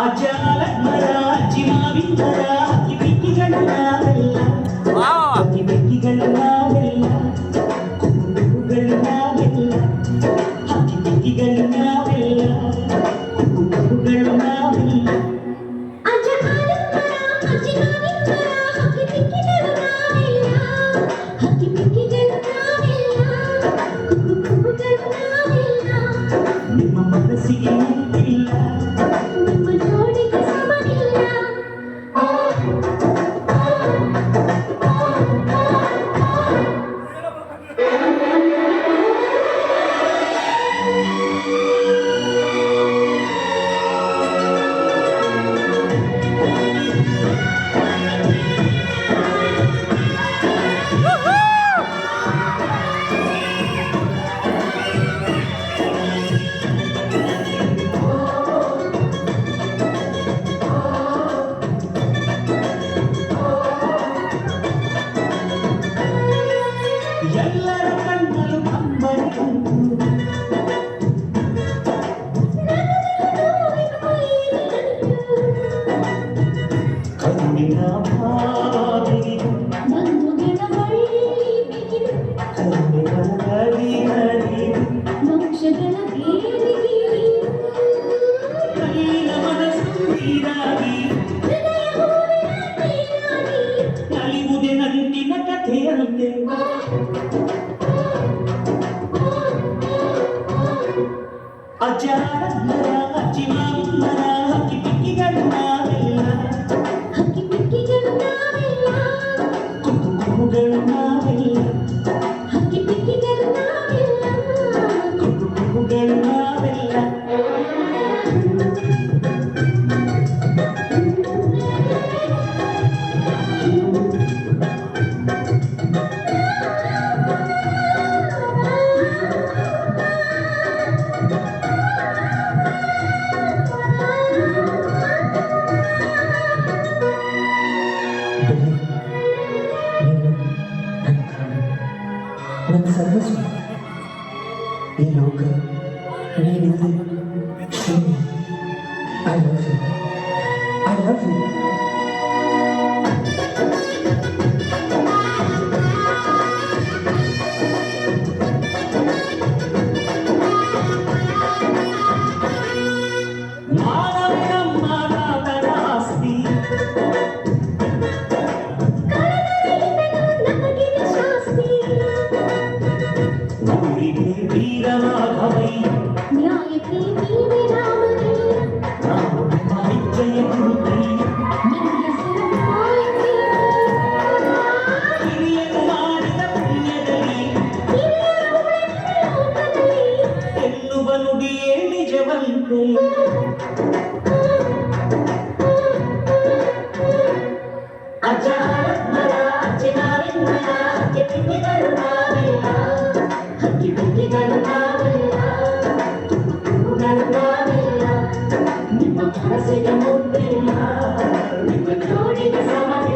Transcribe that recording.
ಅಜಾಲ ಮರ ಅಜ್ಜಿಮಾವಿನ ಮರ ಅಕ್ಕಿ ಬೆಕ್ಕಿಗಳ ನಾವೆಲ್ಲ ಅಕ್ಕಿ ಬೆಕ್ಕಿಗಳ ನಾವೆಲ್ಲ ಕುಕ್ಕುಗಳು ನಾವೆಲ್ಲ ಅಕ್ಕಿ ಬೆಕ್ಕಿಗಳು ನಾವೆಲ್ಲ ಕುಕ್ಕುಗಳು ನಾವೆಲ್ಲ ನಿಮ್ಮ ಮನಸ್ಸಿಗೆ ಮುಟ್ಟಿಲ್ಲ ಎಲ್ಲರ ಕಣ್ಣಲು ಕಂಬರು ಕಣ್ಣಿನ ಬಾಗಿಲು ಕಣ್ಣಿನ ಕೈಲ ಮನಸ್ಸು ನೀರಾಗಿ ಕಲಿಯುವುದೇ ನಂಟಿನ ಕಥೆಯಂತೆ ಅಜಾಲ ಮರ ಅಜ್ಜಿಮಾವಿನ ಮರ ಹಕ್ಕಿ ಬೆಕ್ಕಿಗಳು ನಾವೆಲ್ಲ ಕುಕ್ಕುಗಳು ನಾವೆಲ್ಲ ಕುಕ್ಕುಗಳು ನಾವೆಲ್ಲ ನನ್ನ ಸರ್ವಸ್ವ ಈ ಲೋಕ ನೀನಿದೆ I love you I love you ವೀರರಾಘವಯ್ಯ ನ್ಯಾಯಕ್ಕೆ ನೀವೇ ರಾಮನಯ್ಯ ನಾವು ನಿಮ್ಮ ಹೆಜ್ಜೆಯ ಗುರುತಯ್ಯ ನಿನ್ನ ಹೆಸರು ಮಾಯಕ್ಕೆ ಹಿರಿಯರು ಮಾಡಿದ ಪುಣ್ಯದಲ್ಲಿ ಎನ್ನುವ ನುಡಿಯೇ ನಿಜವಂತೆ ಅಜಾಲ ಮರ ಅಜ್ಜಿಮಾವಿನ ಮರ ಅಕ್ಕಿ ಬೆಕ್ಕಿಗಳು ನಾವೆಲ್ಲ ಹಕ್ಕಿ ಬೆಕ್ಕಿಗಳು ನಾವೆಲ್ಲ ಕುಕ್ಕುಗಳು ನಾವೆಲ್ಲ ನಿಮ್ಮ ಮನಸ್ಸಿಗೆ ಮುಟ್ಟಿಲ್ಲ ನಿಮ್ಮ ಜೋಡಿಗೆ ಸಮಯ